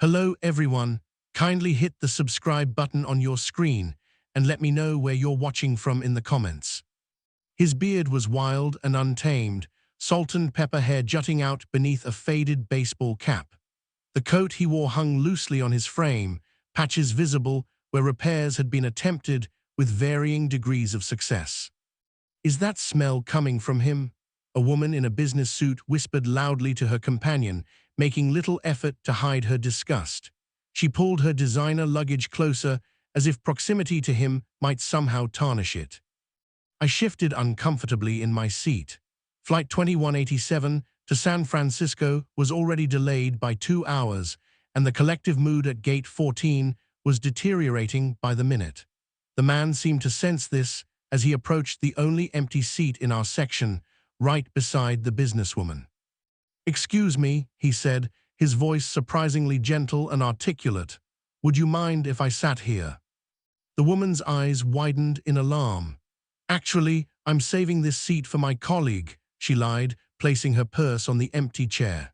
Hello everyone, kindly hit the subscribe button on your screen and let me know where you're watching from in the comments. His beard was wild and untamed, salt and pepper hair jutting out beneath a faded baseball cap. The coat he wore hung loosely on his frame, patches visible where repairs had been attempted with varying degrees of success. "Is that smell coming from him?" A woman in a business suit whispered loudly to her companion, making little effort to hide her disgust. She pulled her designer luggage closer, as if proximity to him might somehow tarnish it. I shifted uncomfortably in my seat. Flight 2187 to San Francisco was already delayed by 2 hours, and the collective mood at Gate 14 was deteriorating by the minute. The man seemed to sense this as he approached the only empty seat in our section, right beside the businesswoman. "Excuse me," he said, his voice surprisingly gentle and articulate. "Would you mind if I sat here?" The woman's eyes widened in alarm. "Actually, I'm saving this seat for my colleague," she lied, placing her purse on the empty chair.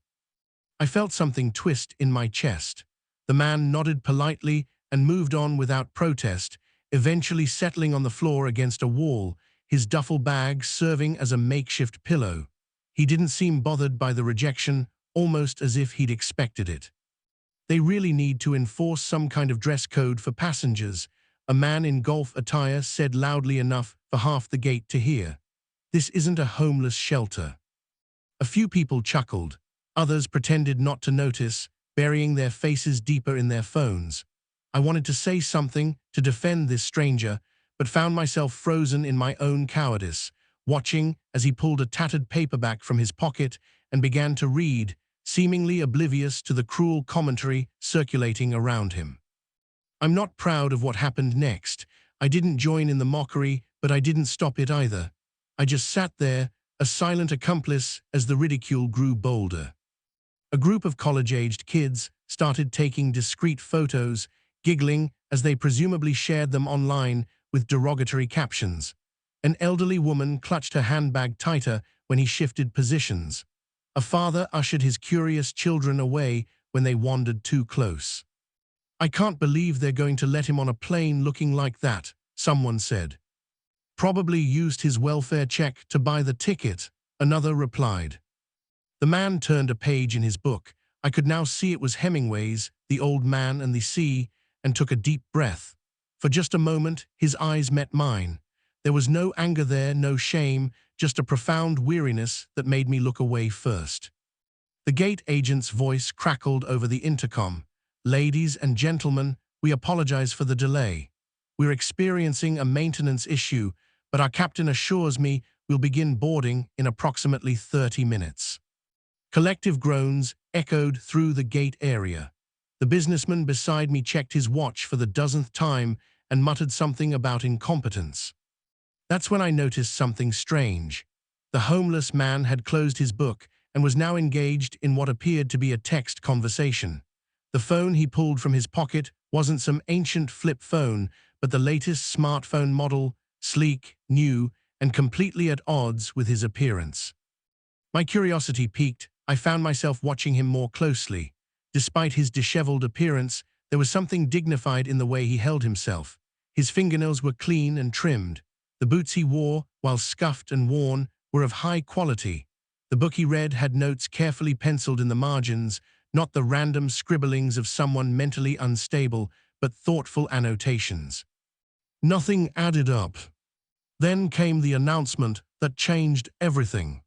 I felt something twist in my chest. The man nodded politely and moved on without protest, eventually settling on the floor against a wall, his duffel bag serving as a makeshift pillow. He didn't seem bothered by the rejection, almost as if he'd expected it. "They really need to enforce some kind of dress code for passengers," a man in golf attire said loudly enough for half the gate to hear. "This isn't a homeless shelter." A few people chuckled. Others pretended not to notice, burying their faces deeper in their phones. I wanted to say something to defend this stranger, but found myself frozen in my own cowardice, watching as he pulled a tattered paperback from his pocket and began to read, seemingly oblivious to the cruel commentary circulating around him. I'm not proud of what happened next. I didn't join in the mockery, but I didn't stop it either. I just sat there, a silent accomplice as the ridicule grew bolder. A group of college-aged kids started taking discreet photos, giggling as they presumably shared them online with derogatory captions. An elderly woman clutched her handbag tighter when he shifted positions. A father ushered his curious children away when they wandered too close. "I can't believe they're going to let him on a plane looking like that," someone said. "Probably used his welfare check to buy the ticket," another replied. The man turned a page in his book. I could now see it was Hemingway's The Old Man and the Sea, and took a deep breath. For just a moment, his eyes met mine. There was no anger there, no shame, just a profound weariness that made me look away first. The gate agent's voice crackled over the intercom. "Ladies and gentlemen, we apologize for the delay. We're experiencing a maintenance issue, but our captain assures me we'll begin boarding in approximately 30 minutes. Collective groans echoed through the gate area. The businessman beside me checked his watch for the dozenth time and muttered something about incompetence. That's when I noticed something strange. The homeless man had closed his book and was now engaged in what appeared to be a text conversation. The phone he pulled from his pocket wasn't some ancient flip phone, but the latest smartphone model, sleek, new, and completely at odds with his appearance. My curiosity piqued. I found myself watching him more closely. Despite his disheveled appearance, there was something dignified in the way he held himself. His fingernails were clean and trimmed. The boots he wore, while scuffed and worn, were of high quality. The book he read had notes carefully penciled in the margins, not the random scribblings of someone mentally unstable, but thoughtful annotations. Nothing added up. Then came the announcement that changed everything.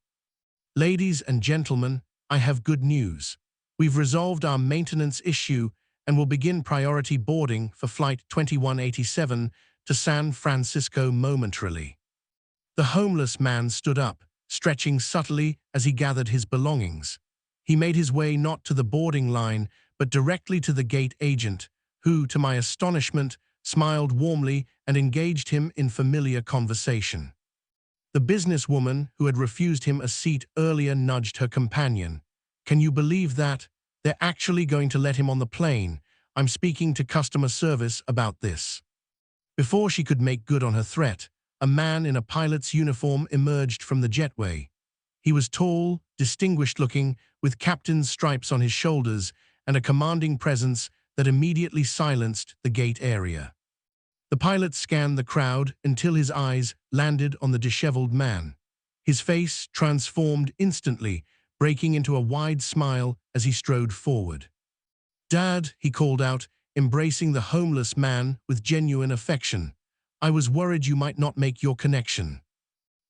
"Ladies and gentlemen, I have good news. We've resolved our maintenance issue and will begin priority boarding for Flight 2187 to San Francisco momentarily." The homeless man stood up, stretching subtly as he gathered his belongings. He made his way not to the boarding line, but directly to the gate agent, who, to my astonishment, smiled warmly and engaged him in familiar conversation. The businesswoman who had refused him a seat earlier nudged her companion. "Can you believe that? They're actually going to let him on the plane. I'm speaking to customer service about this." Before she could make good on her threat, a man in a pilot's uniform emerged from the jetway. He was tall, distinguished-looking, with captain's stripes on his shoulders, and a commanding presence that immediately silenced the gate area. The pilot scanned the crowd until his eyes landed on the disheveled man. His face transformed instantly, breaking into a wide smile as he strode forward. "Dad," he called out, embracing the homeless man with genuine affection. "I was worried you might not make your connection."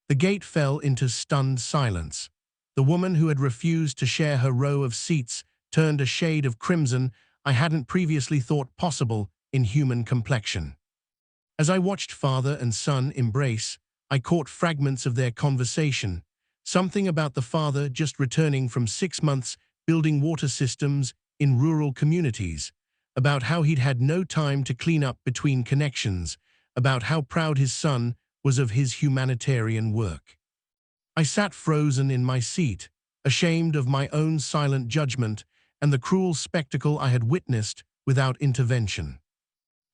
The gate fell into stunned silence. The woman who had refused to share her row of seats turned a shade of crimson I hadn't previously thought possible in human complexion. As I watched father and son embrace, I caught fragments of their conversation, something about the father just returning from 6 months building water systems in rural communities, about how he'd had no time to clean up between connections, about how proud his son was of his humanitarian work. I sat frozen in my seat, ashamed of my own silent judgment and the cruel spectacle I had witnessed without intervention.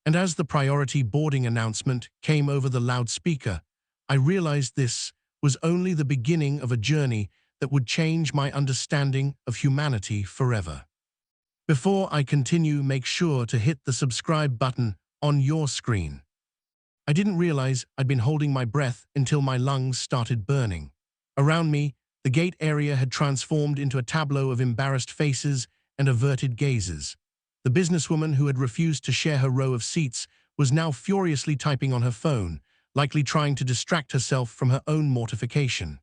And as the priority boarding announcement came over the loudspeaker, I realized this was only the beginning of a journey that would change my understanding of humanity forever. Before I continue, make sure to hit the subscribe button on your screen. I didn't realize I'd been holding my breath until my lungs started burning. Around me, the gate area had transformed into a tableau of embarrassed faces and averted gazes. The businesswoman who had refused to share her row of seats was now furiously typing on her phone, likely trying to distract herself from her own mortification.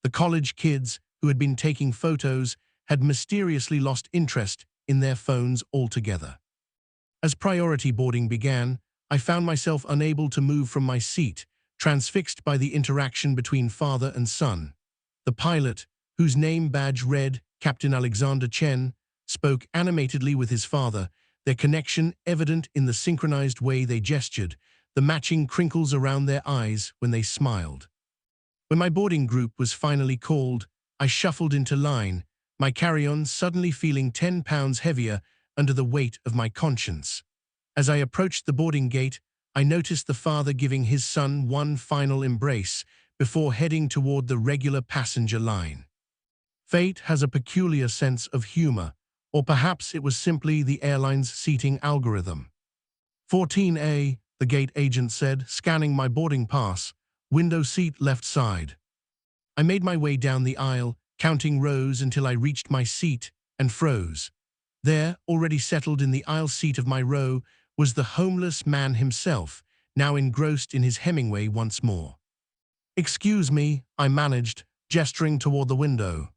The college kids who had been taking photos had mysteriously lost interest in their phones altogether. As priority boarding began, I found myself unable to move from my seat, transfixed by the interaction between father and son. The pilot, whose name badge read Captain Alexander Chen, spoke animatedly with his father, their connection evident in the synchronized way they gestured, the matching crinkles around their eyes when they smiled. When my boarding group was finally called, I shuffled into line, my carry-on suddenly feeling 10 pounds heavier under the weight of my conscience. As I approached the boarding gate, I noticed the father giving his son one final embrace before heading toward the regular passenger line. Fate has a peculiar sense of humor, or perhaps it was simply the airline's seating algorithm. 14A, the gate agent said, scanning my boarding pass, window seat left side. I made my way down the aisle, counting rows until I reached my seat and froze. There, already settled in the aisle seat of my row, was the homeless man himself, now engrossed in his Hemingway once more. "Excuse me," I managed, gesturing toward the window.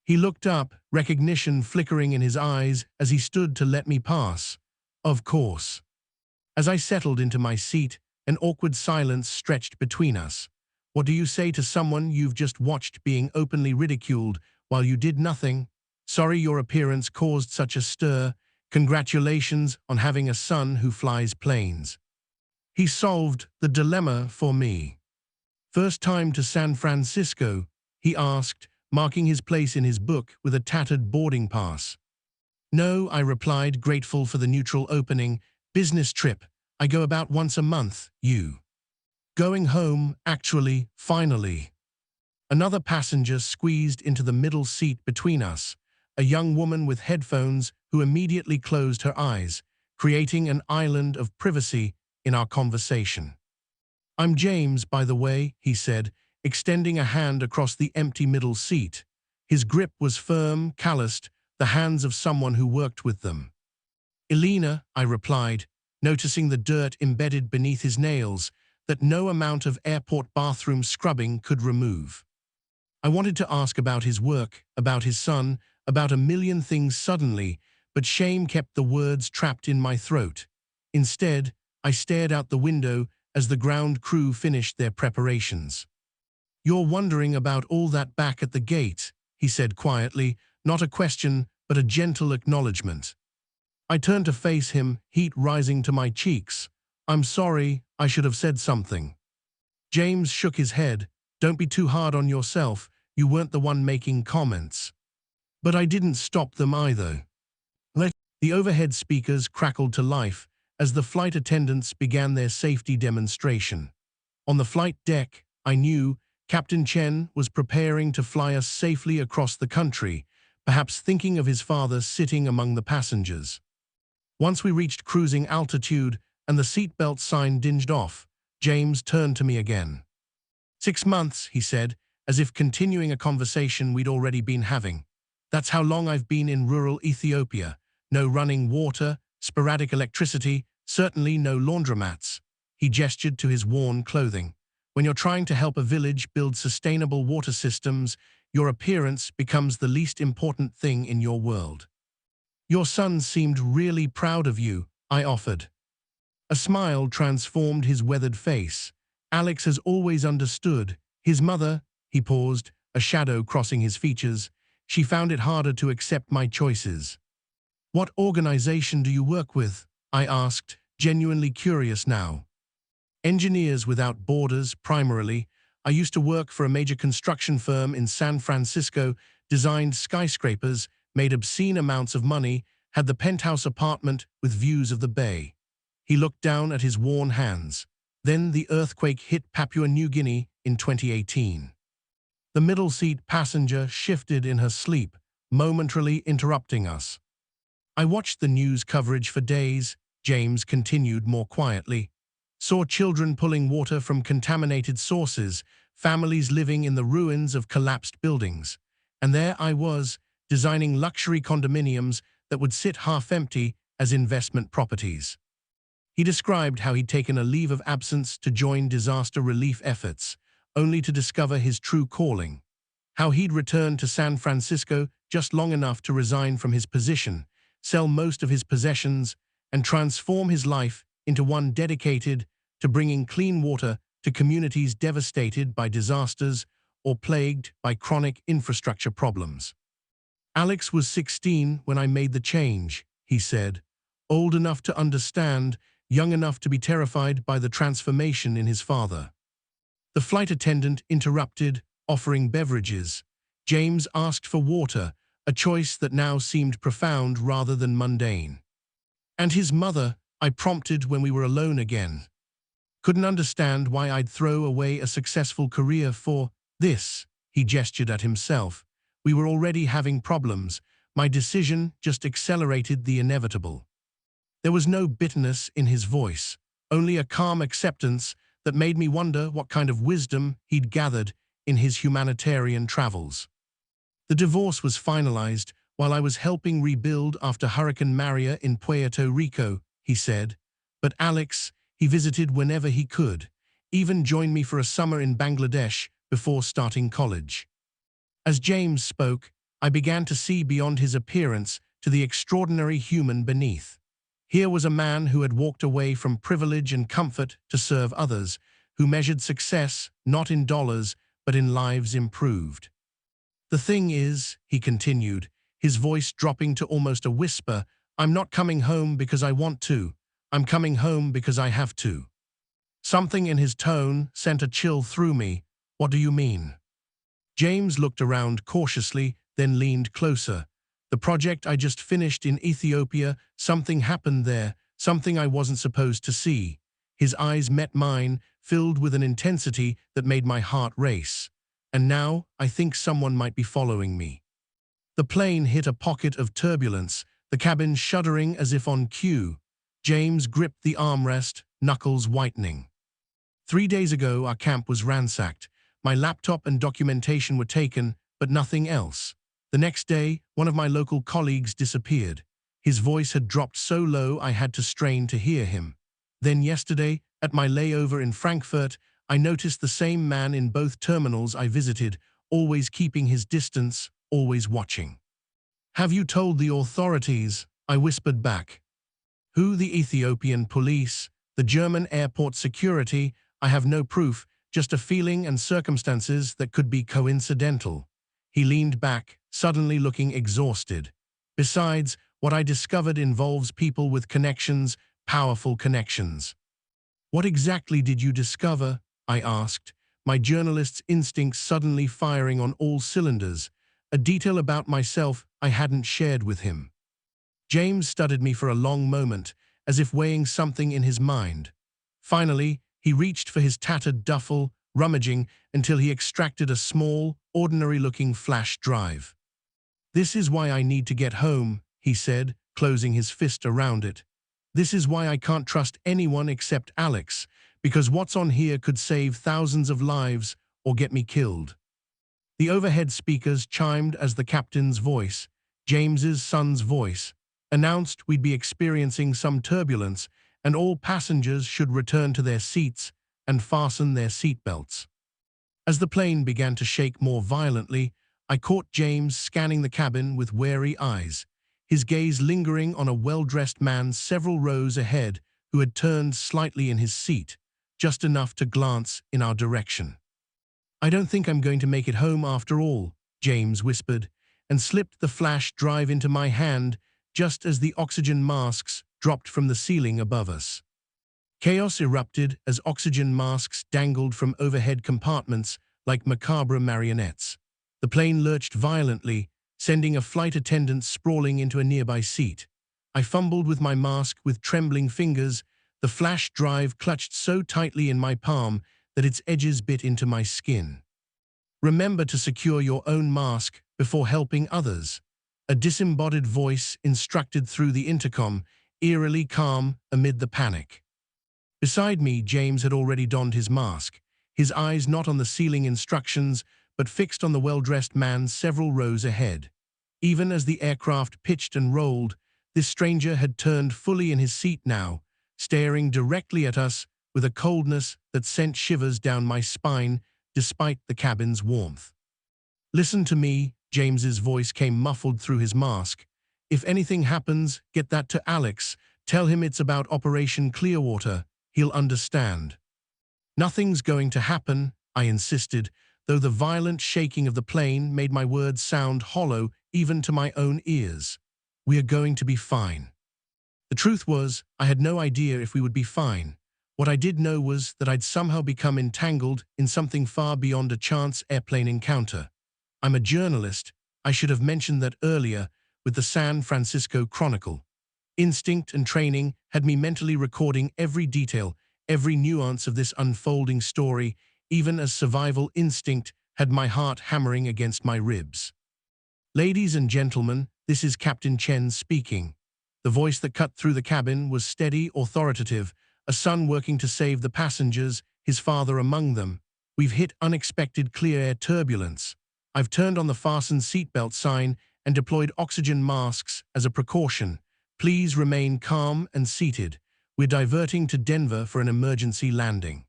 He looked up, recognition flickering in his eyes as he stood to let me pass. "Of course." As I settled into my seat, an awkward silence stretched between us. What do you say to someone you've just watched being openly ridiculed while you did nothing? "Sorry your appearance caused such a stir. Congratulations on having a son who flies planes." He solved the dilemma for me. "First time to San Francisco?" he asked, marking his place in his book with a tattered boarding pass. "No," I replied, grateful for the neutral opening. "Business trip. I go about once a month. You?" "Going home, actually, finally." Another passenger squeezed into the middle seat between us, a young woman with headphones who immediately closed her eyes, creating an island of privacy in our conversation. "I'm James, by the way," he said, extending a hand across the empty middle seat. His grip was firm, calloused, the hands of someone who worked with them. "Elena," I replied, noticing the dirt embedded beneath his nails that no amount of airport bathroom scrubbing could remove. I wanted to ask about his work, about his son, about a million things suddenly, but shame kept the words trapped in my throat. Instead, I stared out the window as the ground crew finished their preparations. "You're wondering about all that back at the gate," he said quietly, not a question, but a gentle acknowledgement. I turned to face him, heat rising to my cheeks. "I'm sorry, I should have said something." James shook his head. "Don't be too hard on yourself, you weren't the one making comments." But I didn't stop them either. The overhead speakers crackled to life as the flight attendants began their safety demonstration. On the flight deck, I knew Captain Chen was preparing to fly us safely across the country, perhaps thinking of his father sitting among the passengers. Once we reached cruising altitude and the seatbelt sign dinged off, James turned to me again. 6 months, he said, as if continuing a conversation we'd already been having. That's how long I've been in rural Ethiopia. No running water, sporadic electricity, certainly no laundromats. He gestured to his worn clothing. When you're trying to help a village build sustainable water systems, your appearance becomes the least important thing in your world. Your son seemed really proud of you, I offered. A smile transformed his weathered face. Alex has always understood. His mother, he paused, a shadow crossing his features. She found it harder to accept my choices. What organization do you work with? I asked, genuinely curious now. Engineers Without Borders, primarily. I used to work for a major construction firm in San Francisco, designed skyscrapers, made obscene amounts of money, had the penthouse apartment with views of the bay. He looked down at his worn hands. Then the earthquake hit Papua New Guinea in 2018. The middle seat passenger shifted in her sleep, momentarily interrupting us. I watched the news coverage for days, James continued more quietly. Saw children pulling water from contaminated sources, families living in the ruins of collapsed buildings. And there I was, designing luxury condominiums that would sit half-empty as investment properties. He described how he'd taken a leave of absence to join disaster relief efforts, only to discover his true calling. How he'd returned to San Francisco just long enough to resign from his position, sell most of his possessions, and transform his life into one dedicated to bringing clean water to communities devastated by disasters or plagued by chronic infrastructure problems. Alex was 16 when I made the change, he said, old enough to understand, young enough to be terrified by the transformation in his father. The flight attendant interrupted, offering beverages. James asked for water, a choice that now seemed profound rather than mundane. And his mother, I prompted when we were alone again. Couldn't understand why I'd throw away a successful career for this, he gestured at himself. We were already having problems. My decision just accelerated the inevitable. There was no bitterness in his voice, only a calm acceptance that made me wonder what kind of wisdom he'd gathered in his humanitarian travels. The divorce was finalized while I was helping rebuild after Hurricane Maria in Puerto Rico, he said. But Alex, he visited whenever he could, even joined me for a summer in Bangladesh before starting college. As James spoke, I began to see beyond his appearance to the extraordinary human beneath. Here was a man who had walked away from privilege and comfort to serve others, who measured success not in dollars but in lives improved. The thing is, he continued, his voice dropping to almost a whisper, I'm not coming home because I want to. I'm coming home because I have to. Something in his tone sent a chill through me. What do you mean? James looked around cautiously, then leaned closer. The project I just finished in Ethiopia, something happened there, something I wasn't supposed to see. His eyes met mine, filled with an intensity that made my heart race. And now, I think someone might be following me. The plane hit a pocket of turbulence, the cabin shuddering as if on cue. James gripped the armrest, knuckles whitening. 3 days ago, our camp was ransacked. My laptop and documentation were taken, but nothing else. The next day, one of my local colleagues disappeared. His voice had dropped so low I had to strain to hear him. Then yesterday, at my layover in Frankfurt, I noticed the same man in both terminals I visited, always keeping his distance, always watching. Have you told the authorities? I whispered back. Who? The Ethiopian police, the German airport security? I have no proof, just a feeling and circumstances that could be coincidental. He leaned back, suddenly looking exhausted. Besides, what I discovered involves people with connections, powerful connections. What exactly did you discover? I asked, my journalist's instincts suddenly firing on all cylinders, a detail about myself I hadn't shared with him. James studied me for a long moment, as if weighing something in his mind. Finally, he reached for his tattered duffel, rummaging until he extracted a small, ordinary-looking flash drive. "This is why I need to get home," he said, closing his fist around it. "This is why I can't trust anyone except Alex, because what's on here could save thousands of lives or get me killed." The overhead speakers chimed as the captain's voice, James's son's voice, announced we'd be experiencing some turbulence and all passengers should return to their seats and fasten their seatbelts. As the plane began to shake more violently, I caught James scanning the cabin with wary eyes, his gaze lingering on a well-dressed man several rows ahead who had turned slightly in his seat, just enough to glance in our direction. "I don't think I'm going to make it home after all," James whispered, and slipped the flash drive into my hand just as the oxygen masks dropped from the ceiling above us. Chaos erupted as oxygen masks dangled from overhead compartments like macabre marionettes. The plane lurched violently, sending a flight attendant sprawling into a nearby seat. I fumbled with my mask with trembling fingers, the flash drive clutched so tightly in my palm that its edges bit into my skin. "Remember to secure your own mask before helping others," a disembodied voice instructed through the intercom, eerily calm amid the panic. Beside me, James had already donned his mask, his eyes not on the ceiling instructions, but fixed on the well-dressed man several rows ahead. Even as the aircraft pitched and rolled, this stranger had turned fully in his seat now, staring directly at us with a coldness that sent shivers down my spine despite the cabin's warmth. "Listen to me," James's voice came muffled through his mask. "If anything happens, get that to Alex. Tell him it's about Operation Clearwater. He'll understand." "Nothing's going to happen," I insisted, though the violent shaking of the plane made my words sound hollow even to my own ears. "We are going to be fine." The truth was, I had no idea if we would be fine. What I did know was that I'd somehow become entangled in something far beyond a chance airplane encounter. I'm a journalist. I should have mentioned that earlier with the San Francisco Chronicle. Instinct and training had me mentally recording every detail, every nuance of this unfolding story, even as survival instinct had my heart hammering against my ribs. "Ladies and gentlemen, this is Captain Chen speaking." The voice that cut through the cabin was steady, authoritative, a son working to save the passengers, his father among them. "We've hit unexpected clear air turbulence. I've turned on the fasten seatbelt sign and deployed oxygen masks as a precaution. Please remain calm and seated. We're diverting to Denver for an emergency landing."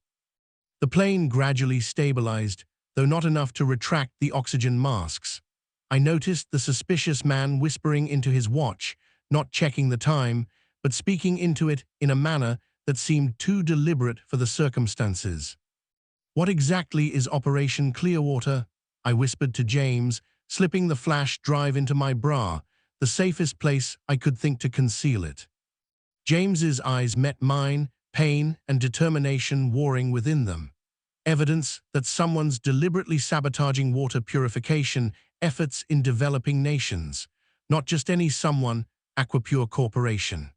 The plane gradually stabilized, though not enough to retract the oxygen masks. I noticed the suspicious man whispering into his watch, not checking the time, but speaking into it in a manner that seemed too deliberate for the circumstances. "What exactly is Operation Clearwater?" I whispered to James, slipping the flash drive into my bra, the safest place I could think to conceal it. James's eyes met mine, pain and determination warring within them. Evidence that someone's deliberately sabotaging water purification efforts in developing nations. Not just any someone, Aquapure Corporation.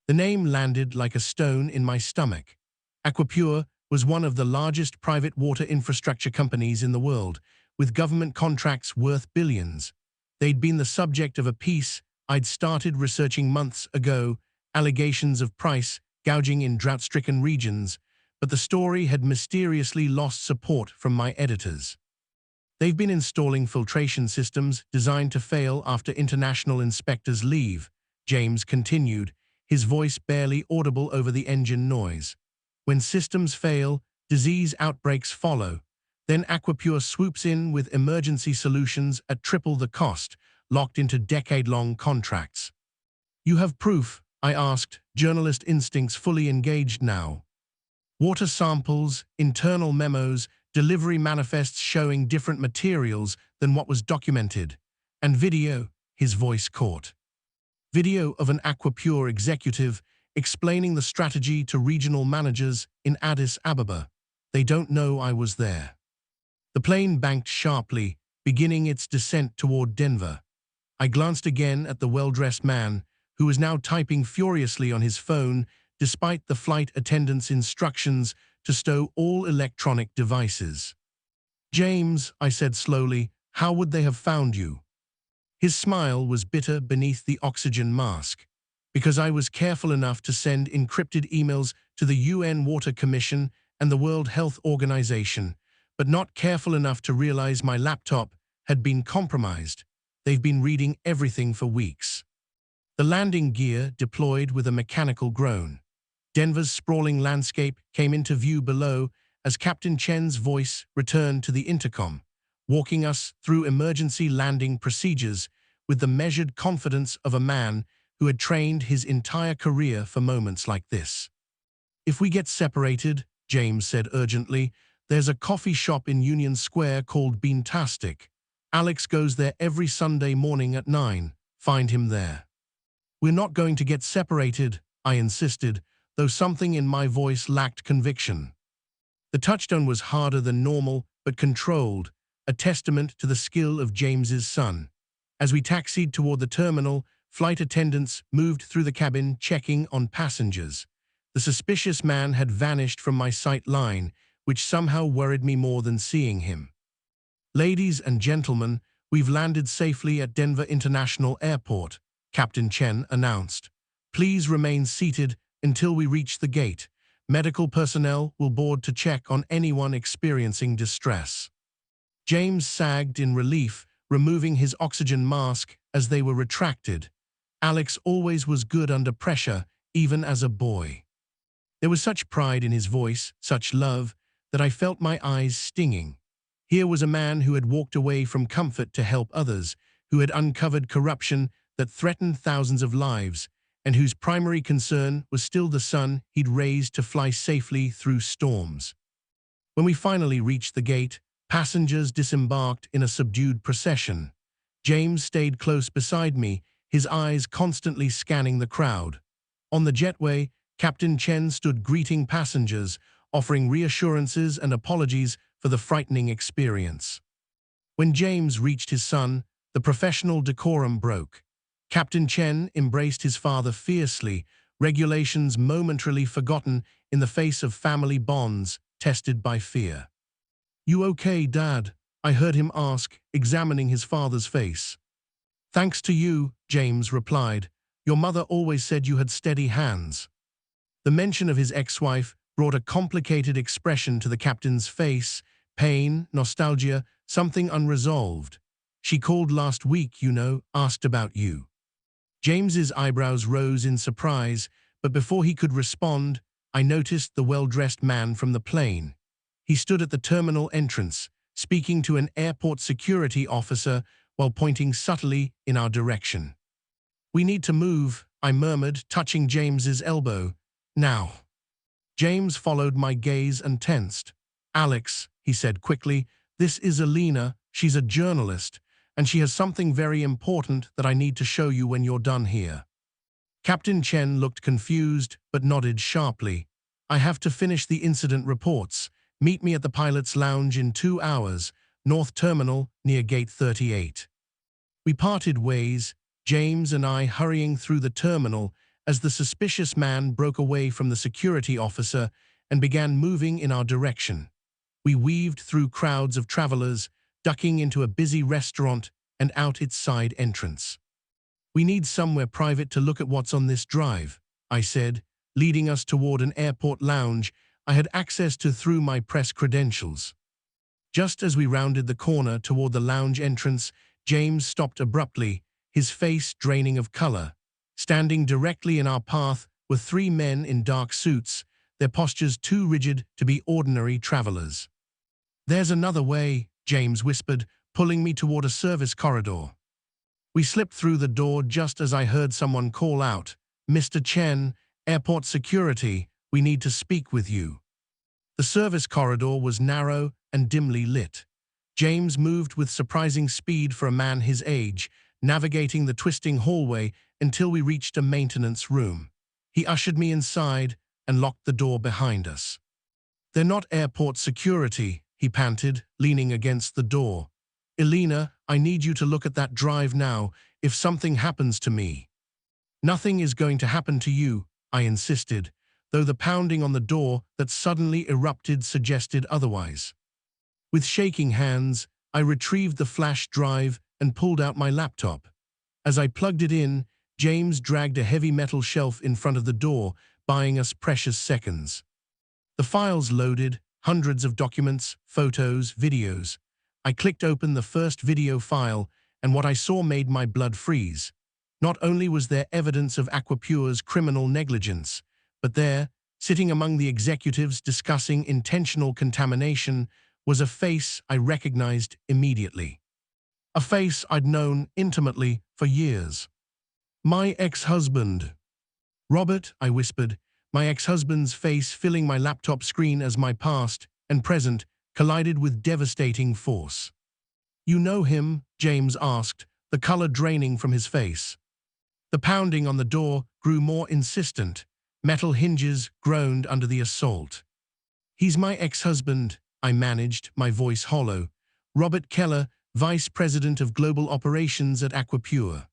The name landed like a stone in my stomach. Aquapure was one of the largest private water infrastructure companies in the world, with government contracts worth billions. They'd been the subject of a piece I'd started researching months ago, allegations of price gouging in drought-stricken regions, but the story had mysteriously lost support from my editors. "They've been installing filtration systems designed to fail after international inspectors leave," James continued, his voice barely audible over the engine noise. "When systems fail, disease outbreaks follow. Then Aquapure swoops in with emergency solutions at triple the cost, locked into decade-long contracts." "You have proof?" I asked, journalist instincts fully engaged now. "Water samples, internal memos, delivery manifests showing different materials than what was documented. And video," his voice caught. "Video of an Aquapure executive explaining the strategy to regional managers in Addis Ababa. They don't know I was there." The plane banked sharply, beginning its descent toward Denver. I glanced again at the well-dressed man, who was now typing furiously on his phone despite the flight attendant's instructions to stow all electronic devices. "James," I said slowly, "how would they have found you?" His smile was bitter beneath the oxygen mask, because I was careful enough to send encrypted emails to the UN Water Commission and the World Health Organization, but not careful enough to realize my laptop had been compromised. They've been reading everything for weeks. The landing gear deployed with a mechanical groan. Denver's sprawling landscape came into view below as Captain Chen's voice returned to the intercom, walking us through emergency landing procedures with the measured confidence of a man who had trained his entire career for moments like this. "If we get separated," James said urgently, "there's a coffee shop in Union Square called Beantastic. Alex goes there every Sunday morning at 9. Find him there." "We're not going to get separated," I insisted, though something in my voice lacked conviction. The touchdown was harder than normal, but controlled, a testament to the skill of James's son. As we taxied toward the terminal, flight attendants moved through the cabin checking on passengers. The suspicious man had vanished from my sight line, which somehow worried me more than seeing him. "Ladies and gentlemen, we've landed safely at Denver International Airport," Captain Chen announced. "Please remain seated until we reach the gate. Medical personnel will board to check on anyone experiencing distress." James sagged in relief, removing his oxygen mask as they were retracted. Alex always was good under pressure, even as a boy. There was such pride in his voice, such love, that I felt my eyes stinging. Here was a man who had walked away from comfort to help others, who had uncovered corruption that threatened thousands of lives, and whose primary concern was still the son he'd raised to fly safely through storms. When we finally reached the gate, passengers disembarked in a subdued procession. James stayed close beside me, his eyes constantly scanning the crowd. On the jetway, Captain Chen stood greeting passengers, offering reassurances and apologies for the frightening experience. When James reached his son, the professional decorum broke. Captain Chen embraced his father fiercely, regulations momentarily forgotten in the face of family bonds tested by fear. "You okay, Dad?" I heard him ask, examining his father's face. "Thanks to you," James replied. "Your mother always said you had steady hands." The mention of his ex-wife brought a complicated expression to the captain's face: pain, nostalgia, something unresolved. "She called last week, you know, asked about you." James's eyebrows rose in surprise, but before he could respond, I noticed the well-dressed man from the plane. He stood at the terminal entrance, speaking to an airport security officer while pointing subtly in our direction. "We need to move," I murmured, touching James's elbow. "Now." James followed my gaze and tensed. "Alex," he said quickly, "this is Elena. She's a journalist, and she has something very important that I need to show you when you're done here." Captain Chen looked confused, but nodded sharply. "I have to finish the incident reports. Meet me at the pilot's lounge in 2 hours, North Terminal, near Gate 38. We parted ways, James and I hurrying through the terminal as the suspicious man broke away from the security officer and began moving in our direction. We weaved through crowds of travelers, ducking into a busy restaurant and out its side entrance. "We need somewhere private to look at what's on this drive," I said, leading us toward an airport lounge I had access to through my press credentials. Just as we rounded the corner toward the lounge entrance, James stopped abruptly, his face draining of color. Standing directly in our path were 3 men in dark suits, their postures too rigid to be ordinary travelers. "There's another way," James whispered, pulling me toward a service corridor. We slipped through the door just as I heard someone call out, "Mr. Chen, airport security, we need to speak with you." The service corridor was narrow and dimly lit. James moved with surprising speed for a man his age, navigating the twisting hallway until we reached a maintenance room. He ushered me inside and locked the door behind us. "They're not airport security," he panted, leaning against the door. "Elena, I need you to look at that drive now, if something happens to me." "Nothing is going to happen to you," I insisted, though the pounding on the door that suddenly erupted suggested otherwise. With shaking hands, I retrieved the flash drive and pulled out my laptop. As I plugged it in, James dragged a heavy metal shelf in front of the door, buying us precious seconds. The files loaded, hundreds of documents, photos, videos. I clicked open the first video file, and what I saw made my blood freeze. Not only was there evidence of Aquapure's criminal negligence, but there, sitting among the executives discussing intentional contamination, was a face I recognized immediately. A face I'd known intimately for years. My ex-husband. Robert, I whispered, my ex-husband's face filling my laptop screen as my past and present collided with devastating force. You know him? James asked, the color draining from his face. The pounding on the door grew more insistent. Metal hinges groaned under the assault. He's my ex-husband, I managed, my voice hollow. Robert Keller, Vice President of Global Operations at Aquapure.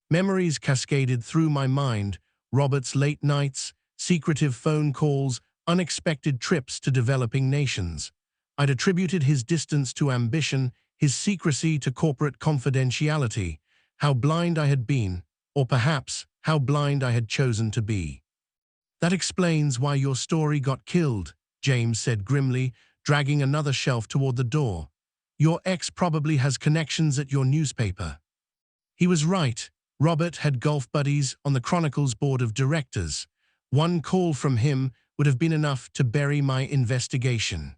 Memories cascaded through my mind, Robert's late nights, secretive phone calls, unexpected trips to developing nations. I'd attributed his distance to ambition, his secrecy to corporate confidentiality. How blind I had been, or perhaps how blind I had chosen to be. That explains why your story got killed, James said grimly, dragging another shelf toward the door. Your ex probably has connections at your newspaper. He was right. Robert had golf buddies on the Chronicle's board of directors. One call from him would have been enough to bury my investigation.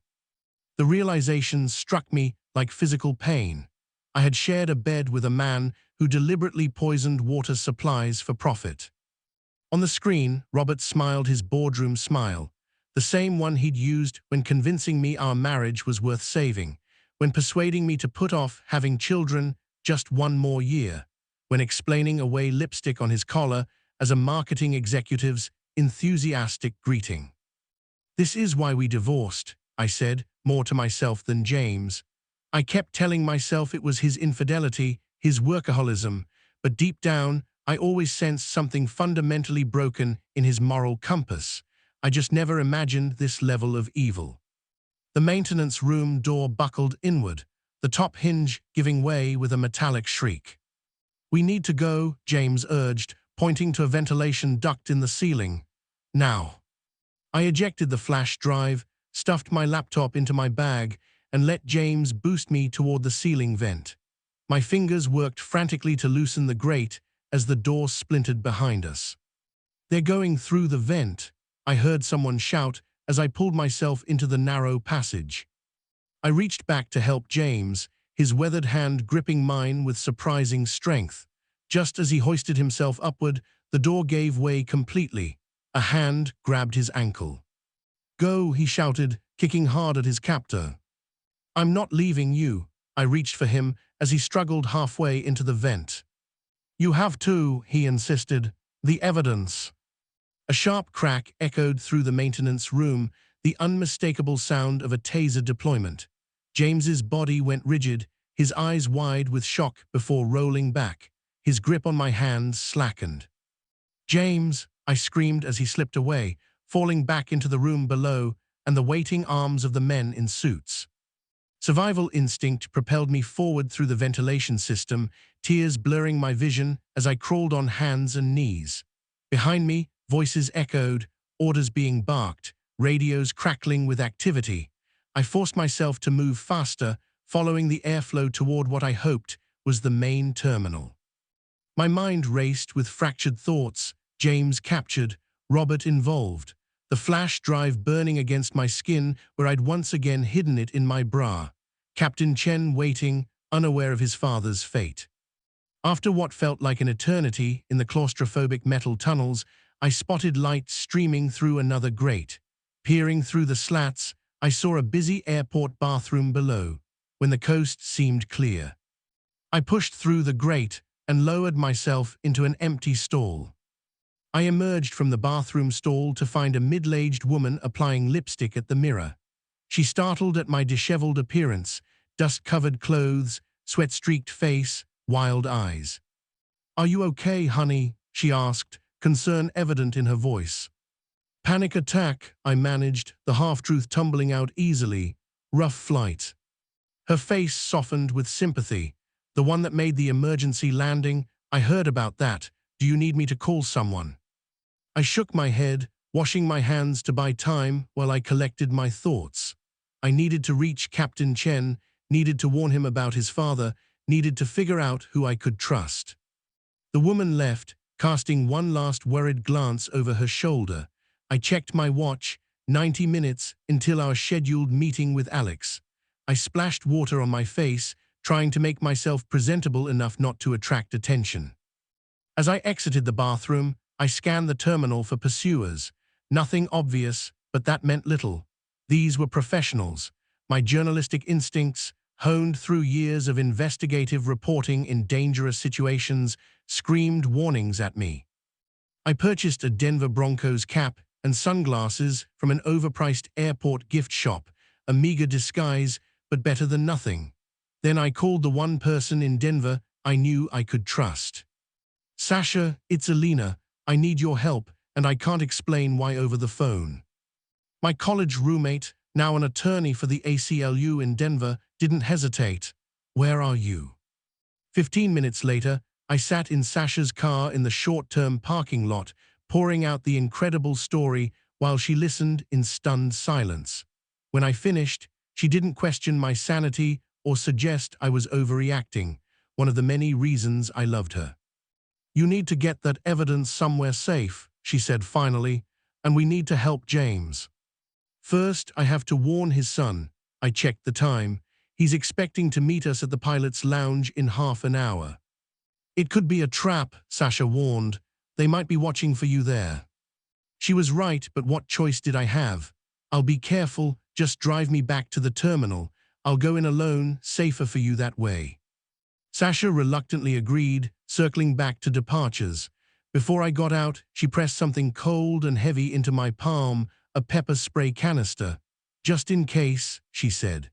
The realization struck me like physical pain. I had shared a bed with a man who deliberately poisoned water supplies for profit. On the screen, Robert smiled his boardroom smile, the same one he'd used when convincing me our marriage was worth saving, when persuading me to put off having children just one more year, when explaining away lipstick on his collar as a marketing executive's enthusiastic greeting. This is why we divorced, I said, more to myself than James. I kept telling myself it was his infidelity, his workaholism, but deep down, I always sensed something fundamentally broken in his moral compass. I just never imagined this level of evil. The maintenance room door buckled inward, the top hinge giving way with a metallic shriek. We need to go, James urged, pointing to a ventilation duct in the ceiling. Now. I ejected the flash drive, stuffed my laptop into my bag, and let James boost me toward the ceiling vent. My fingers worked frantically to loosen the grate as the door splintered behind us. They're going through the vent, I heard someone shout as I pulled myself into the narrow passage. I reached back to help James, his weathered hand gripping mine with surprising strength. Just as he hoisted himself upward, the door gave way completely. A hand grabbed his ankle. Go, he shouted, kicking hard at his captor. I'm not leaving you. I reached for him as he struggled halfway into the vent. You have to, he insisted. The evidence. A sharp crack echoed through the maintenance room, the unmistakable sound of a taser deployment. James's body went rigid, his eyes wide with shock before rolling back. His grip on my hand slackened. James, I screamed as he slipped away, falling back into the room below and the waiting arms of the men in suits. Survival instinct propelled me forward through the ventilation system, tears blurring my vision as I crawled on hands and knees. Behind me, voices echoed, orders being barked, radios crackling with activity. I forced myself to move faster, following the airflow toward what I hoped was the main terminal. My mind raced with fractured thoughts, James captured, Robert involved, the flash drive burning against my skin where I'd once again hidden it in my bra, Captain Chen waiting, unaware of his father's fate. After what felt like an eternity in the claustrophobic metal tunnels, I spotted light streaming through another grate. Peering through the slats, I saw a busy airport bathroom below, when the coast seemed clear. I pushed through the grate and lowered myself into an empty stall. I emerged from the bathroom stall to find a middle-aged woman applying lipstick at the mirror. She startled at my disheveled appearance, dust-covered clothes, sweat-streaked face, wild eyes. "Are you okay, honey?" she asked, concern evident in her voice. "Panic attack," I managed, the half-truth tumbling out easily. "Rough flight." Her face softened with sympathy. The one that made the emergency landing? I heard about that. Do you need me to call someone? I shook my head, washing my hands to buy time while I collected my thoughts. I needed to reach Captain Chen, needed to warn him about his father, needed to figure out who I could trust. The woman left, casting one last worried glance over her shoulder. I checked my watch, 90 minutes until our scheduled meeting with Alex. I splashed water on my face, trying to make myself presentable enough not to attract attention. As I exited the bathroom, I scanned the terminal for pursuers. Nothing obvious, but that meant little. These were professionals. My journalistic instincts, honed through years of investigative reporting in dangerous situations, screamed warnings at me. I purchased a Denver Broncos cap and sunglasses from an overpriced airport gift shop, a meager disguise, but better than nothing. Then I called the one person in Denver I knew I could trust. Sasha, it's Alina. I need your help, and I can't explain why over the phone. My college roommate, now an attorney for the ACLU in Denver, didn't hesitate. Where are you? 15 minutes later, I sat in Sasha's car in the short-term parking lot, pouring out the incredible story while she listened in stunned silence. When I finished, she didn't question my sanity or suggest I was overreacting, one of the many reasons I loved her. You need to get that evidence somewhere safe, she said finally, and we need to help James. First, I have to warn his son. I checked the time. He's expecting to meet us at the pilot's lounge in half an hour. It could be a trap, Sasha warned. They might be watching for you there. She was right, but what choice did I have? I'll be careful, just drive me back to the terminal. I'll go in alone, safer for you that way. Sasha reluctantly agreed, circling back to departures. Before I got out, she pressed something cold and heavy into my palm, a pepper spray canister. Just in case, she said.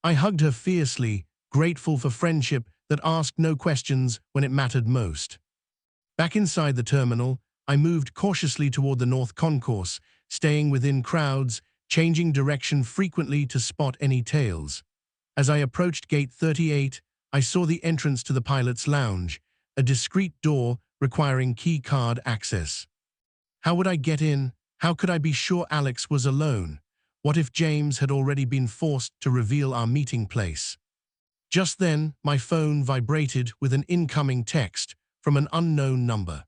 I hugged her fiercely, grateful for friendship that asked no questions when it mattered most. Back inside the terminal, I moved cautiously toward the North Concourse, staying within crowds, changing direction frequently to spot any tails. As I approached Gate 38, I saw the entrance to the pilot's lounge, a discreet door requiring key card access. How would I get in? How could I be sure Alex was alone? What if James had already been forced to reveal our meeting place? Just then, my phone vibrated with an incoming text from an unknown number.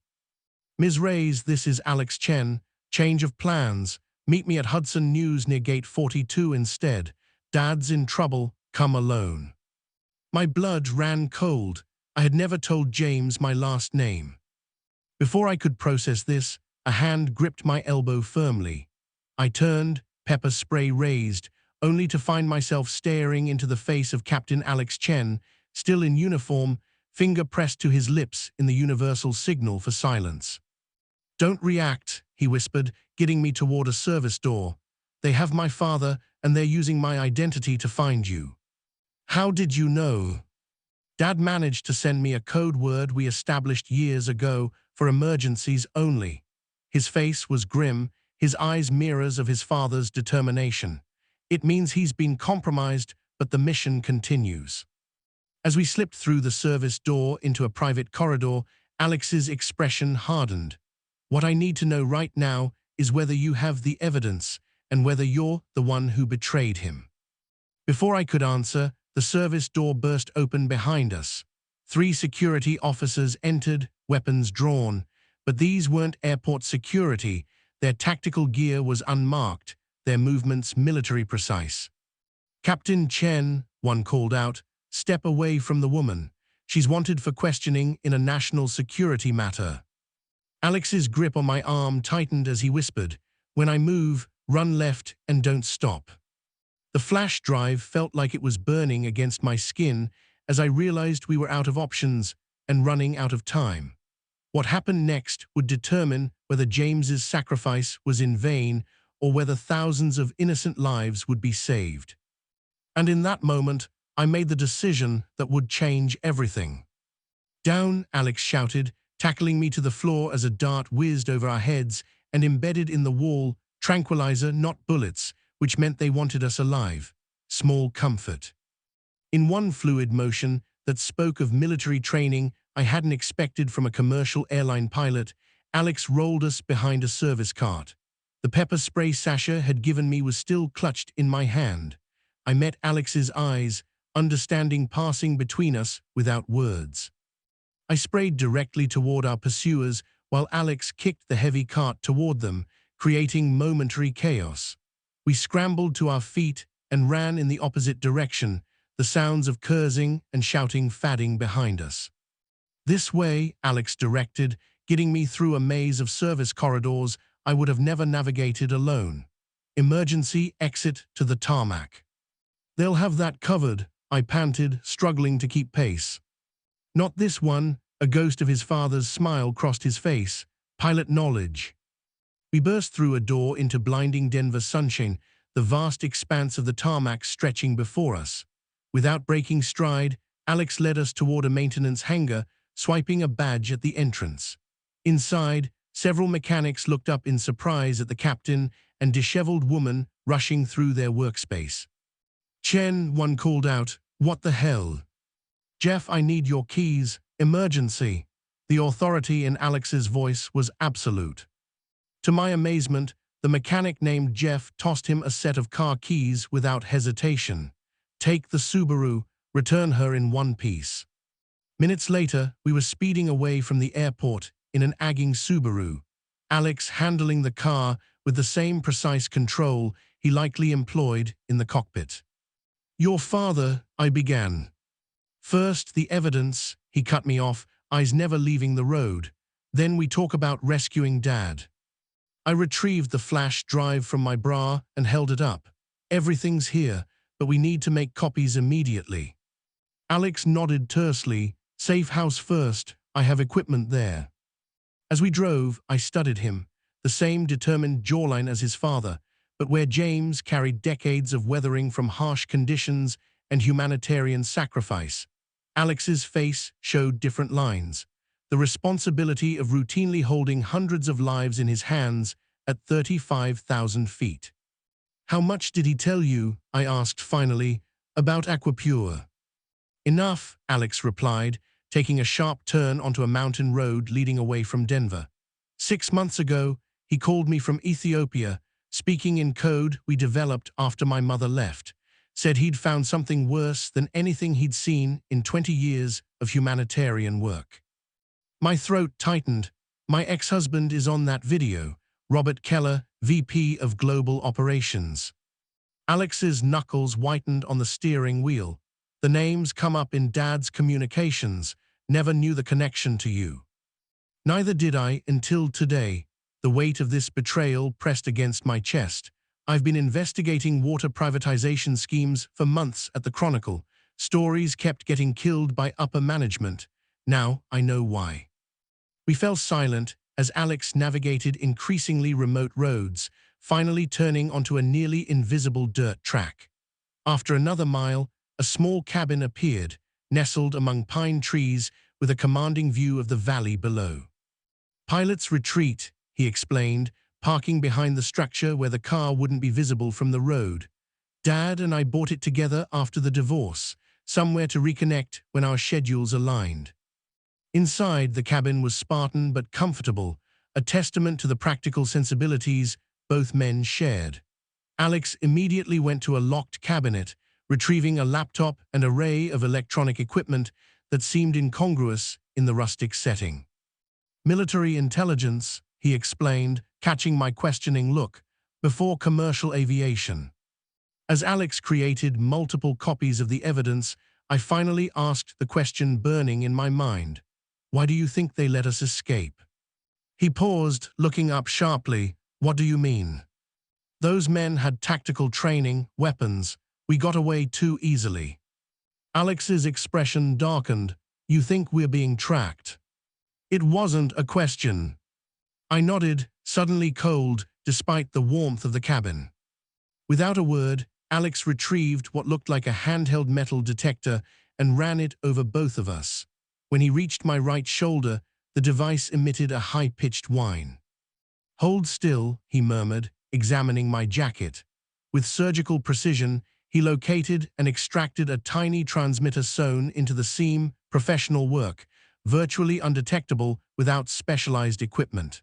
Ms. Reyes, this is Alex Chen. Change of plans. Meet me at Hudson News near Gate 42 instead. Dad's in trouble. Come alone. My blood ran cold. I had never told James my last name. Before I could process this, a hand gripped my elbow firmly. I turned, pepper spray raised, only to find myself staring into the face of Captain Alex Chen, still in uniform, finger pressed to his lips in the universal signal for silence. Don't react, he whispered, getting me toward a service door. They have my father, and they're using my identity to find you. How did you know? Dad managed to send me a code word we established years ago for emergencies only. His face was grim, his eyes mirrors of his father's determination. It means he's been compromised, but the mission continues. As we slipped through the service door into a private corridor, Alex's expression hardened. What I need to know right now is whether you have the evidence and whether you're the one who betrayed him. Before I could answer, the service door burst open behind us. 3 security officers entered, weapons drawn, but these weren't airport security. Their tactical gear was unmarked, their movements military precise. Captain Chen, one called out, step away from the woman. She's wanted for questioning in a national security matter. Alex's grip on my arm tightened as he whispered, when I move, run left and don't stop. The flash drive felt like it was burning against my skin as I realized we were out of options and running out of time. What happened next would determine whether James's sacrifice was in vain or whether thousands of innocent lives would be saved. And in that moment, I made the decision that would change everything. Down, Alex shouted, tackling me to the floor as a dart whizzed over our heads and embedded in the wall, tranquilizer, not bullets, which meant they wanted us alive. Small comfort. In one fluid motion, that spoke of military training I hadn't expected from a commercial airline pilot, Alex rolled us behind a service cart. The pepper spray sachet had given me was still clutched in my hand. I met Alex's eyes, understanding passing between us without words. I sprayed directly toward our pursuers while Alex kicked the heavy cart toward them, creating momentary chaos. We scrambled to our feet and ran in the opposite direction, the sounds of cursing and shouting fading behind us. "This way," Alex directed, getting me through a maze of service corridors I would have never navigated alone. "Emergency exit to the tarmac." "They'll have that covered," I panted, struggling to keep pace. "Not this one," a ghost of his father's smile crossed his face. "Pilot knowledge." We burst through a door into blinding Denver sunshine, the vast expanse of the tarmac stretching before us. Without breaking stride, Alex led us toward a maintenance hangar, swiping a badge at the entrance. Inside, several mechanics looked up in surprise at the captain and disheveled woman rushing through their workspace. "Chen," one called out, "what the hell?" "Jeff, I need your keys. Emergency." The authority in Alex's voice was absolute. To my amazement, the mechanic named Jeff tossed him a set of car keys without hesitation. "Take the Subaru, return her in one piece." Minutes later, we were speeding away from the airport in an agging Subaru, Alex handling the car with the same precise control he likely employed in the cockpit. "Your father," I began. "First, the evidence," he cut me off, eyes never leaving the road. "Then we talk about rescuing Dad." I retrieved the flash drive from my bra and held it up. "Everything's here, but we need to make copies immediately." Alex nodded tersely. "Safe house first, I have equipment there." As we drove, I studied him, the same determined jawline as his father, but where James carried decades of weathering from harsh conditions and humanitarian sacrifice, Alex's face showed different lines. The responsibility of routinely holding hundreds of lives in his hands at 35,000 feet. "How much did he tell you," I asked finally, "about Aquapure?" "Enough," Alex replied, taking a sharp turn onto a mountain road leading away from Denver. "6 months ago, he called me from Ethiopia, speaking in code we developed after my mother left. Said he'd found something worse than anything he'd seen in 20 years of humanitarian work." My throat tightened. "My ex-husband is on that video. Robert Keller, VP of Global Operations." Alex's knuckles whitened on the steering wheel. "The names come up in Dad's communications. Never knew the connection to you." Neither did I until today. The weight of this betrayal pressed against my chest. I've been investigating water privatization schemes for months at the Chronicle. Stories kept getting killed by upper management. Now I know why. We fell silent as Alex navigated increasingly remote roads, finally turning onto a nearly invisible dirt track. After another mile, a small cabin appeared, nestled among pine trees with a commanding view of the valley below. "Pilot's retreat," he explained, parking behind the structure where the car wouldn't be visible from the road. "Dad and I bought it together after the divorce, somewhere to reconnect when our schedules aligned." Inside, the cabin was Spartan but comfortable, a testament to the practical sensibilities both men shared. Alex immediately went to a locked cabinet, retrieving a laptop and array of electronic equipment that seemed incongruous in the rustic setting. "Military intelligence," he explained, catching my questioning look, "before commercial aviation." As Alex created multiple copies of the evidence, I finally asked the question burning in my mind. "Why do you think they let us escape?" He paused, looking up sharply. "What do you mean?" "Those men had tactical training, weapons. We got away too easily." Alex's expression darkened. "You think we're being tracked?" It wasn't a question. I nodded, suddenly cold, despite the warmth of the cabin. Without a word, Alex retrieved what looked like a handheld metal detector and ran it over both of us. When he reached my right shoulder, the device emitted a high-pitched whine. "Hold still," he murmured, examining my jacket. With surgical precision, he located and extracted a tiny transmitter sewn into the seam, professional work, virtually undetectable without specialized equipment.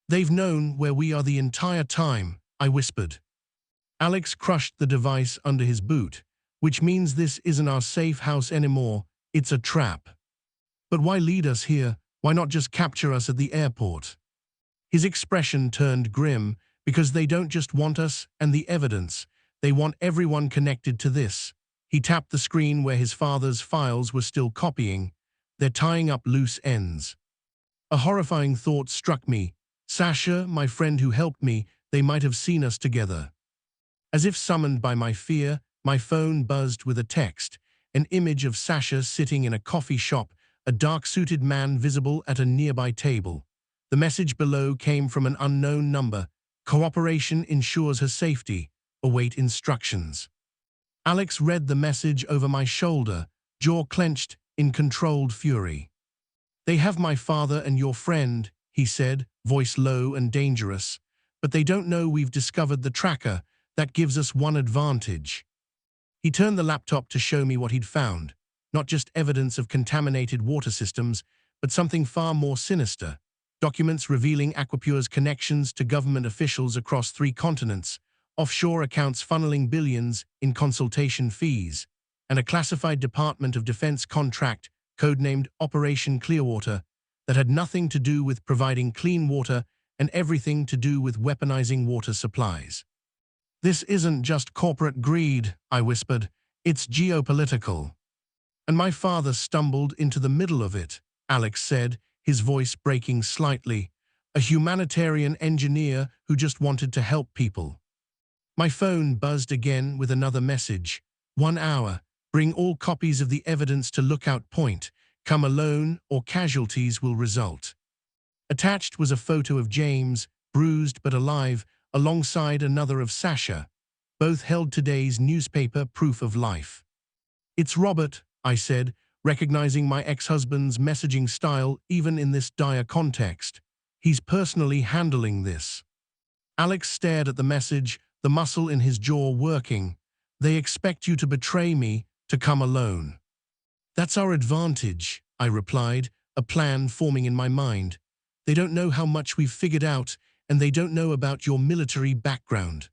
"They've known where we are the entire time," I whispered. Alex crushed the device under his boot, "which means this isn't our safe house anymore, it's a trap." "But why lead us here? Why not just capture us at the airport?" His expression turned grim, "Because they don't just want us and the evidence, they want everyone connected to this." He tapped the screen where his father's files were still copying. "They're tying up loose ends." A horrifying thought struck me. Sasha, my friend who helped me, they might have seen us together. As if summoned by my fear, my phone buzzed with a text, an image of Sasha sitting in a coffee shop, a dark-suited man visible at a nearby table. The message below came from an unknown number. "Cooperation ensures her safety. Await instructions." Alex read the message over my shoulder, jaw clenched in controlled fury. "They have my father and your friend," he said, voice low and dangerous. "But they don't know we've discovered the tracker. That gives us one advantage." He turned the laptop to show me what he'd found. Not just evidence of contaminated water systems, but something far more sinister. Documents revealing Aquapure's connections to government officials across 3 continents, offshore accounts funneling billions in consultation fees, and a classified Department of Defense contract, codenamed Operation Clearwater, that had nothing to do with providing clean water and everything to do with weaponizing water supplies. "This isn't just corporate greed," I whispered. "It's geopolitical." "And my father stumbled into the middle of it," Alex said, his voice breaking slightly. "A humanitarian engineer who just wanted to help people." My phone buzzed again with another message. "1 hour. Bring all copies of the evidence to Lookout Point. Come alone or casualties will result." Attached was a photo of James, bruised but alive, alongside another of Sasha. Both held today's newspaper proof of life. "It's Robert," I said, recognizing my ex-husband's messaging style even in this dire context. "He's personally handling this." Alex stared at the message, the muscle in his jaw working. "They expect you to betray me, to come alone." "That's our advantage," I replied, a plan forming in my mind. "They don't know how much we've figured out, and they don't know about your military background."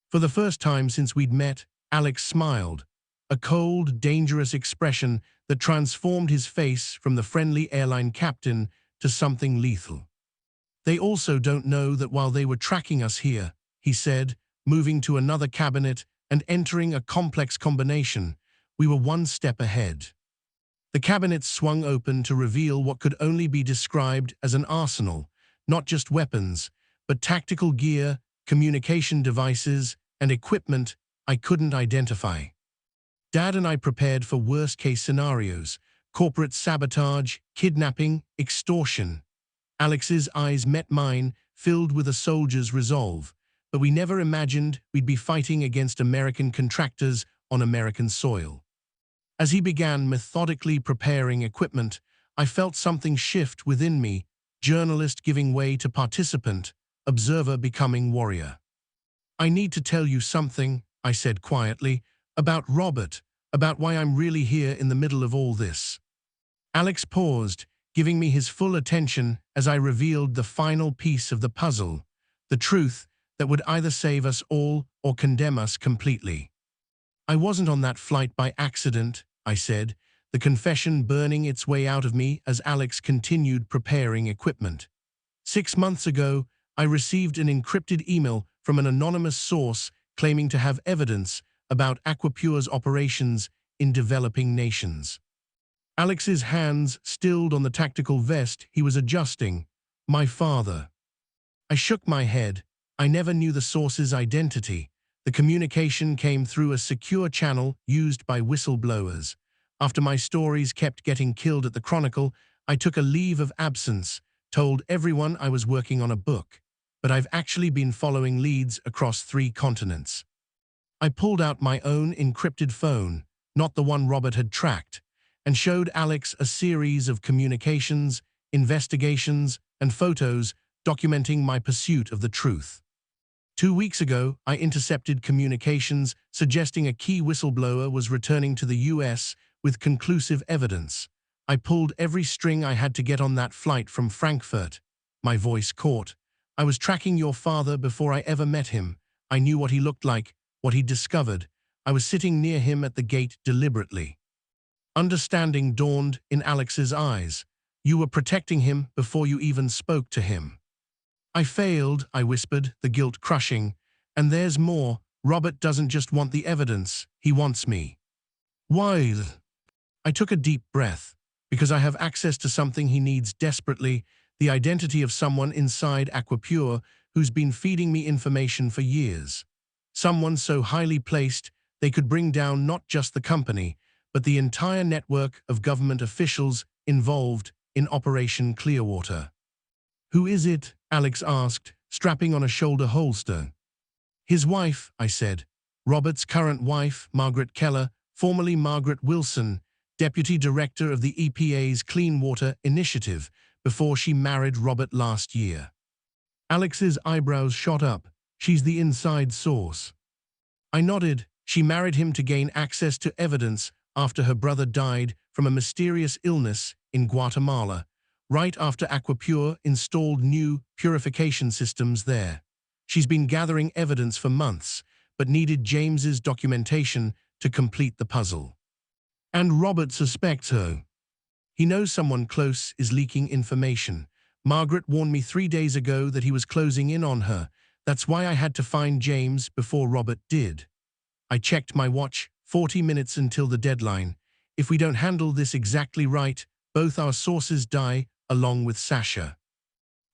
For the first time since we'd met, Alex smiled, a cold, dangerous expression that transformed his face from the friendly airline captain to something lethal. "They also don't know that while they were tracking us here," he said, moving to another cabinet and entering a complex combination, "we were one step ahead." The cabinet swung open to reveal what could only be described as an arsenal, not just weapons, but tactical gear, communication devices, and equipment I couldn't identify. Dad and I prepared for worst-case scenarios: corporate sabotage, kidnapping, extortion. Alex's eyes met mine, filled with a soldier's resolve, but we never imagined we'd be fighting against American contractors on American soil. As he began methodically preparing equipment, I felt something shift within me, journalist giving way to participant, observer becoming warrior. "I need to tell you something," I said quietly, "about Robert, about why I'm really here in the middle of all this." Alex paused, giving me his full attention as I revealed the final piece of the puzzle, the truth that would either save us all or condemn us completely. "I wasn't on that flight by accident," I said, the confession burning its way out of me as Alex continued preparing equipment. 6 months ago, I received an encrypted email from an anonymous source claiming to have evidence about Aquapure's operations in developing nations. Alex's hands stilled on the tactical vest he was adjusting. "My father." I shook my head. I never knew the source's identity. The communication came through a secure channel used by whistleblowers. After my stories kept getting killed at the Chronicle, I took a leave of absence, told everyone I was working on a book, but I've actually been following leads across 3 continents. I pulled out my own encrypted phone, not the one Robert had tracked, and showed Alex a series of communications, investigations, and photos documenting my pursuit of the truth. 2 weeks ago, I intercepted communications suggesting a key whistleblower was returning to the US with conclusive evidence. I pulled every string I had to get on that flight from Frankfurt. My voice caught. I was tracking your father before I ever met him. I knew what he looked like, what he'd discovered. I was sitting near him at the gate deliberately. Understanding dawned in Alex's eyes. You were protecting him before you even spoke to him. I failed, I whispered, the guilt crushing. And there's more. Robert doesn't just want the evidence, he wants me. Why? I took a deep breath. Because I have access to something he needs desperately, the identity of someone inside Aquapure who's been feeding me information for years. Someone so highly placed they could bring down not just the company, but the entire network of government officials involved in Operation Clearwater. Who is it? Alex asked, strapping on a shoulder holster. His wife, I said. Robert's current wife, Margaret Keller, formerly Margaret Wilson, Deputy Director of the EPA's Clean Water Initiative, before she married Robert last year. Alex's eyebrows shot up. She's the inside source. I nodded. She married him to gain access to evidence after her brother died from a mysterious illness in Guatemala, right after Aquapure installed new purification systems there. She's been gathering evidence for months, but needed James's documentation to complete the puzzle. And Robert suspects her. He knows someone close is leaking information. Margaret warned me 3 days ago that he was closing in on her. That's why I had to find James before Robert did. I checked my watch, 40 minutes until the deadline. If we don't handle this exactly right, both our sources die, along with Sasha.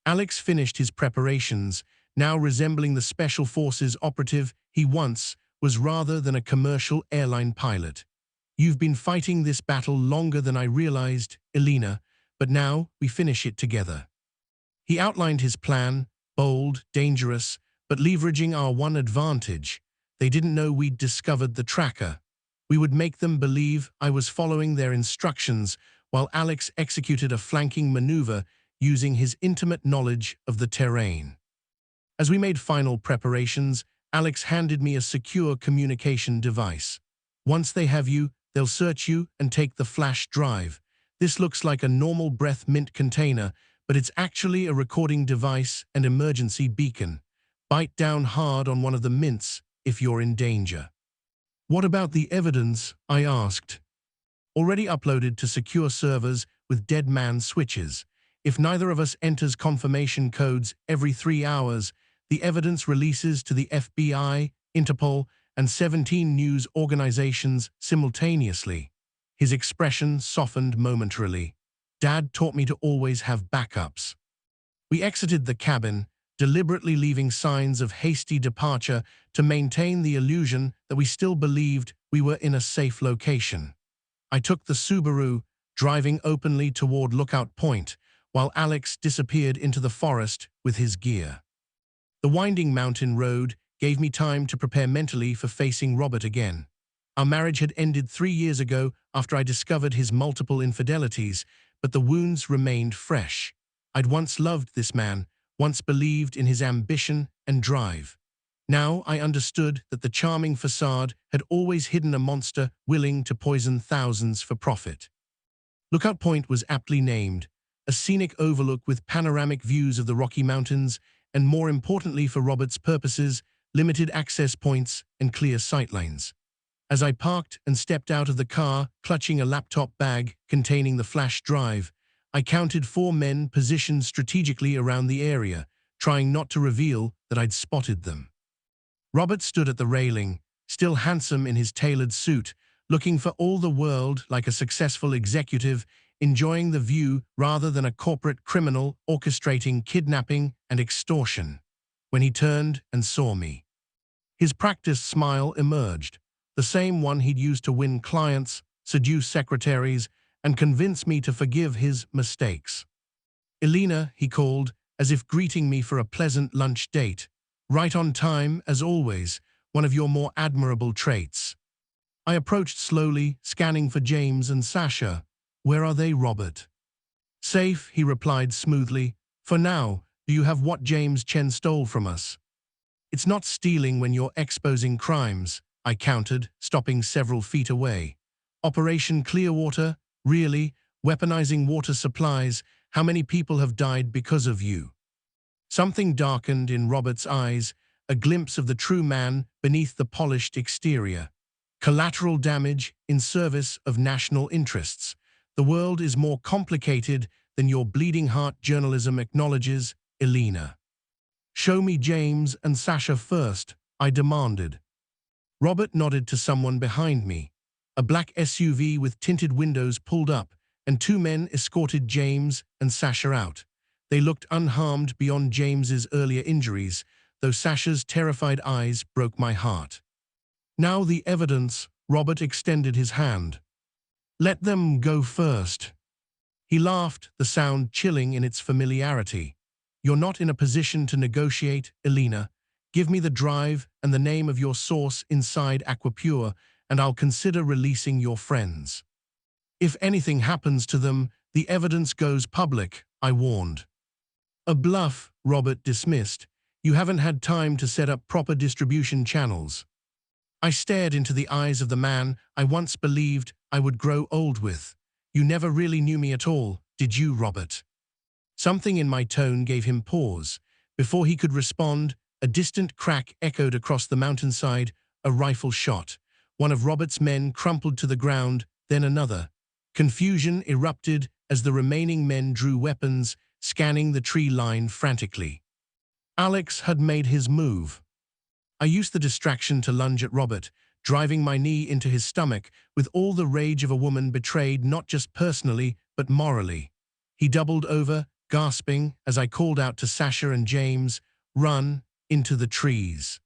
Alex finished his preparations, now resembling the Special Forces operative he once was rather than a commercial airline pilot. You've been fighting this battle longer than I realized, Elena, but now we finish it together. He outlined his plan, bold, dangerous, but leveraging our one advantage. They didn't know we'd discovered the tracker. We would make them believe I was following their instructions while Alex executed a flanking maneuver using his intimate knowledge of the terrain. As we made final preparations, Alex handed me a secure communication device. Once they have you, they'll search you and take the flash drive. This looks like a normal breath mint container, but it's actually a recording device and emergency beacon. Bite down hard on one of the mints if you're in danger. What about the evidence? I asked. Already uploaded to secure servers with dead man switches. If neither of us enters confirmation codes every 3 hours, the evidence releases to the FBI, Interpol, and 17 news organizations simultaneously. His expression softened momentarily. Dad taught me to always have backups. We exited the cabin, deliberately leaving signs of hasty departure to maintain the illusion that we still believed we were in a safe location. I took the Subaru, driving openly toward Lookout Point, while Alex disappeared into the forest with his gear. The winding mountain road gave me time to prepare mentally for facing Robert again. Our marriage had ended 3 years ago after I discovered his multiple infidelities, but the wounds remained fresh. I'd once loved this man, once believed in his ambition and drive. Now I understood that the charming facade had always hidden a monster willing to poison thousands for profit. Lookout Point was aptly named, a scenic overlook with panoramic views of the Rocky Mountains, and more importantly for Robert's purposes, limited access points and clear sightlines. As I parked and stepped out of the car, clutching a laptop bag containing the flash drive, I counted 4 men positioned strategically around the area, trying not to reveal that I'd spotted them. Robert stood at the railing, still handsome in his tailored suit, looking for all the world like a successful executive, enjoying the view rather than a corporate criminal orchestrating kidnapping and extortion. When he turned and saw me, his practiced smile emerged, the same one he'd used to win clients, seduce secretaries, and convince me to forgive his mistakes. Elena, he called, as if greeting me for a pleasant lunch date. Right on time, as always, one of your more admirable traits. I approached slowly, scanning for James and Sasha. Where are they, Robert? Safe, he replied smoothly. For now, do you have what James Chen stole from us? It's not stealing when you're exposing crimes, I countered, stopping several feet away. Operation Clearwater? Really? Weaponizing water supplies? How many people have died because of you? Something darkened in Robert's eyes, a glimpse of the true man beneath the polished exterior. Collateral damage in service of national interests. The world is more complicated than your bleeding heart journalism acknowledges, Elena. Show me James and Sasha first, I demanded. Robert nodded to someone behind me. A black SUV with tinted windows pulled up, and two men escorted James and Sasha out. They looked unharmed beyond James's earlier injuries, though Sasha's terrified eyes broke my heart. Now the evidence, Robert extended his hand. Let them go first. He laughed, the sound chilling in its familiarity. You're not in a position to negotiate, Elena. Give me the drive and the name of your source inside Aquapure, and I'll consider releasing your friends. If anything happens to them, the evidence goes public, I warned. A bluff, Robert dismissed. You haven't had time to set up proper distribution channels. I stared into the eyes of the man I once believed I would grow old with. You never really knew me at all, did you, Robert? Something in my tone gave him pause. Before he could respond, a distant crack echoed across the mountainside, a rifle shot. One of Robert's men crumpled to the ground, then another. Confusion erupted as the remaining men drew weapons, scanning the tree line frantically. Alex had made his move. I used the distraction to lunge at Robert, driving my knee into his stomach with all the rage of a woman betrayed not just personally, but morally. He doubled over, gasping, as I called out to Sasha and James, run, into the trees.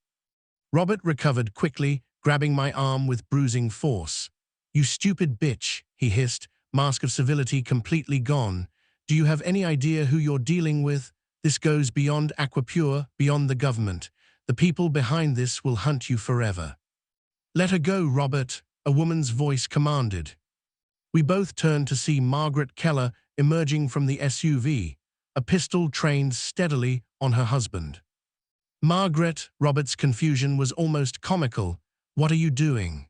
Robert recovered quickly, grabbing my arm with bruising force. You stupid bitch, he hissed, mask of civility completely gone. Do you have any idea who you're dealing with? This goes beyond Aquapure, beyond the government. The people behind this will hunt you forever. Let her go, Robert, a woman's voice commanded. We both turned to see Margaret Keller emerging from the SUV, a pistol trained steadily on her husband. Margaret, Robert's confusion was almost comical. What are you doing?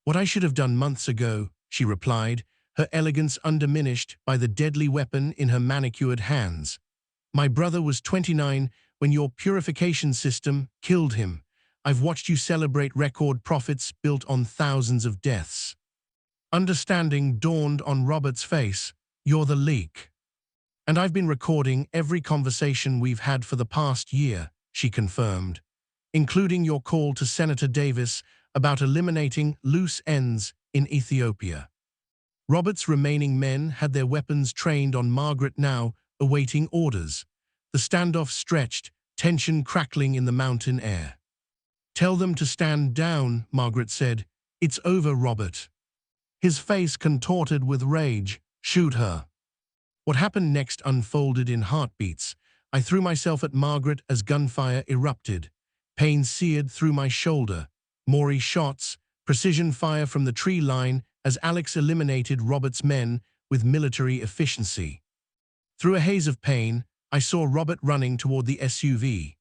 What I should have done months ago, she replied, her elegance undiminished by the deadly weapon in her manicured hands. My brother was 29 when your purification system killed him. I've watched you celebrate record profits built on thousands of deaths. Understanding dawned on Robert's face. You're the leak. And I've been recording every conversation we've had for the past year, she confirmed, including your call to Senator Davis about eliminating loose ends in Ethiopia. Robert's remaining men had their weapons trained on Margaret now, awaiting orders. The standoff stretched, tension crackling in the mountain air. Tell them to stand down, Margaret said. It's over, Robert. His face contorted with rage. Shoot her. What happened next unfolded in heartbeats. I threw myself at Margaret as gunfire erupted. Pain seared through my shoulder. Maury shots, precision fire from the tree line as Alex eliminated Robert's men with military efficiency. Through a haze of pain, I saw Robert running toward the SUV.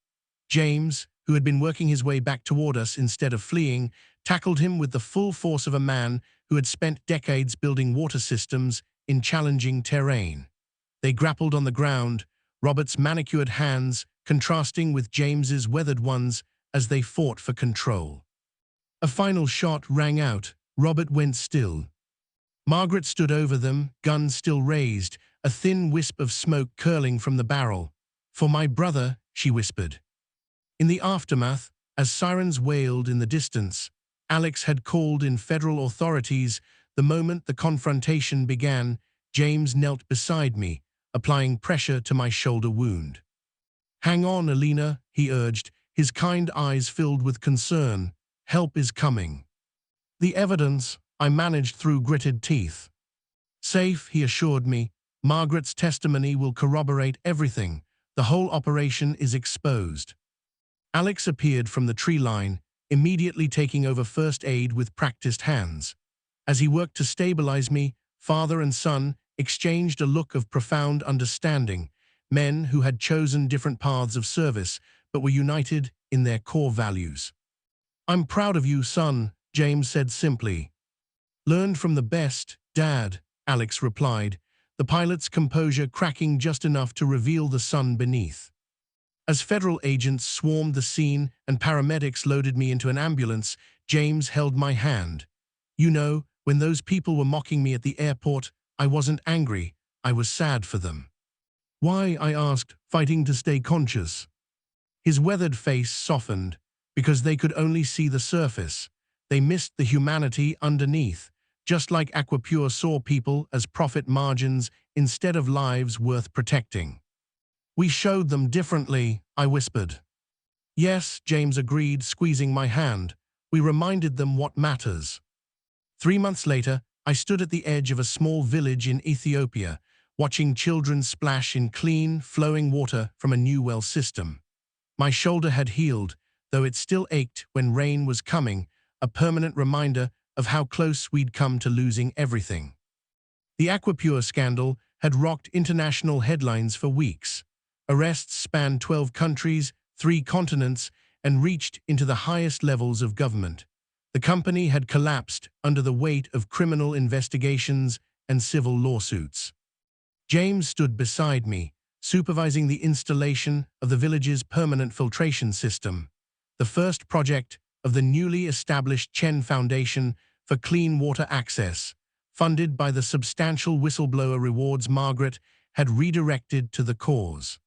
James, who had been working his way back toward us instead of fleeing, tackled him with the full force of a man who had spent decades building water systems in challenging terrain. They grappled on the ground, Robert's manicured hands contrasting with James's weathered ones as they fought for control. A final shot rang out. Robert went still. Margaret stood over them, gun still raised, a thin wisp of smoke curling from the barrel. For my brother, she whispered. In the aftermath, as sirens wailed in the distance, Alex had called in federal authorities. The moment the confrontation began, James knelt beside me, applying pressure to my shoulder wound. Hang on, Elena, he urged, his kind eyes filled with concern. Help is coming. The evidence, I managed through gritted teeth. Safe, he assured me. Margaret's testimony will corroborate everything. The whole operation is exposed. Alex appeared from the tree line, immediately taking over first aid with practiced hands. As he worked to stabilize me, father and son exchanged a look of profound understanding, men who had chosen different paths of service, but were united in their core values. "I'm proud of you, son," James said simply. "Learned from the best, Dad," Alex replied, the pilot's composure cracking just enough to reveal the sun beneath. As federal agents swarmed the scene and paramedics loaded me into an ambulance, James held my hand. "You know, when those people were mocking me at the airport, I wasn't angry, I was sad for them." "Why?" I asked, fighting to stay conscious. His weathered face softened, because they could only see the surface. They missed the humanity underneath, just like Aquapure saw people as profit margins instead of lives worth protecting. "We showed them differently," I whispered. "Yes," James agreed, squeezing my hand. "We reminded them what matters." 3 months later, I stood at the edge of a small village in Ethiopia, watching children splash in clean, flowing water from a new well system. My shoulder had healed, though it still ached when rain was coming, a permanent reminder of how close we'd come to losing everything. The Aquapure scandal had rocked international headlines for weeks. Arrests spanned 12 countries, 3 continents, and reached into the highest levels of government. The company had collapsed under the weight of criminal investigations and civil lawsuits. James stood beside me, supervising the installation of the village's permanent filtration system, the first project of the newly established Chen Foundation for Clean Water Access, funded by the substantial whistleblower rewards Margaret had redirected to the cause.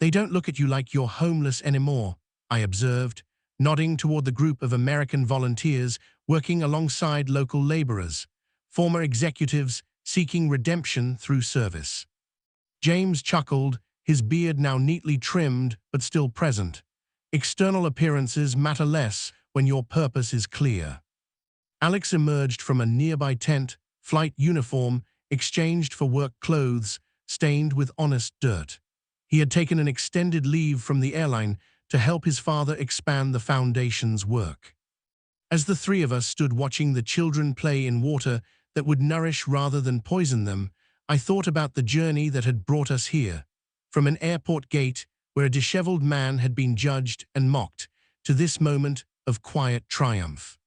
"They don't look at you like you're homeless anymore," I observed, nodding toward the group of American volunteers working alongside local laborers, former executives seeking redemption through service. James chuckled, his beard now neatly trimmed but still present. "External appearances matter less when your purpose is clear." Alex emerged from a nearby tent, flight uniform exchanged for work clothes stained with honest dirt. He had taken an extended leave from the airline to help his father expand the foundation's work. As the 3 of us stood watching the children play in water that would nourish rather than poison them, I thought about the journey that had brought us here, from an airport gate where a disheveled man had been judged and mocked, to this moment of quiet triumph.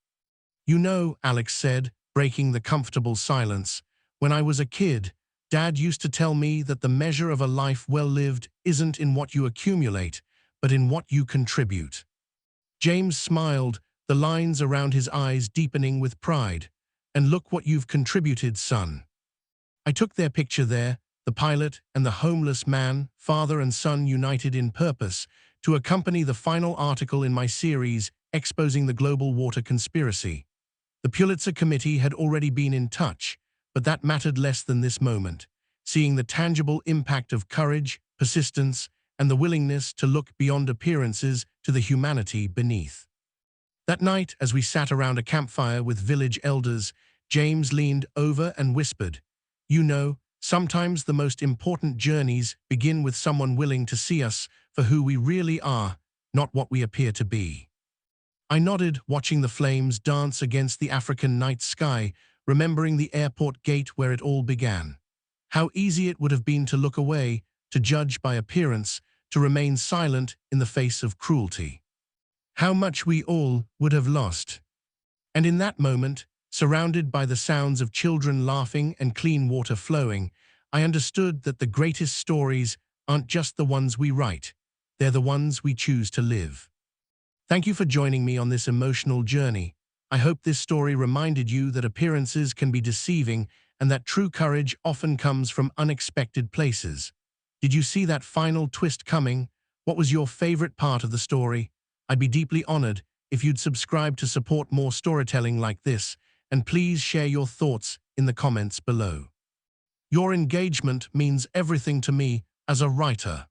"You know," Alex said, breaking the comfortable silence, "when I was a kid, Dad used to tell me that the measure of a life well lived isn't in what you accumulate, but in what you contribute." James smiled, the lines around his eyes deepening with pride. "And look what you've contributed, son." I took their picture there, the pilot and the homeless man, father and son united in purpose, to accompany the final article in my series exposing the global water conspiracy. The Pulitzer Committee had already been in touch, but that mattered less than this moment, seeing the tangible impact of courage, persistence, and the willingness to look beyond appearances to the humanity beneath. That night, as we sat around a campfire with village elders, James leaned over and whispered, "You know, sometimes the most important journeys begin with someone willing to see us for who we really are, not what we appear to be." I nodded, watching the flames dance against the African night sky, remembering the airport gate where it all began. How easy it would have been to look away, to judge by appearance, to remain silent in the face of cruelty. How much we all would have lost. And in that moment, surrounded by the sounds of children laughing and clean water flowing, I understood that the greatest stories aren't just the ones we write, they're the ones we choose to live. Thank you for joining me on this emotional journey. I hope this story reminded you that appearances can be deceiving and that true courage often comes from unexpected places. Did you see that final twist coming? What was your favorite part of the story? I'd be deeply honored if you'd subscribe to support more storytelling like this, and please share your thoughts in the comments below. Your engagement means everything to me as a writer.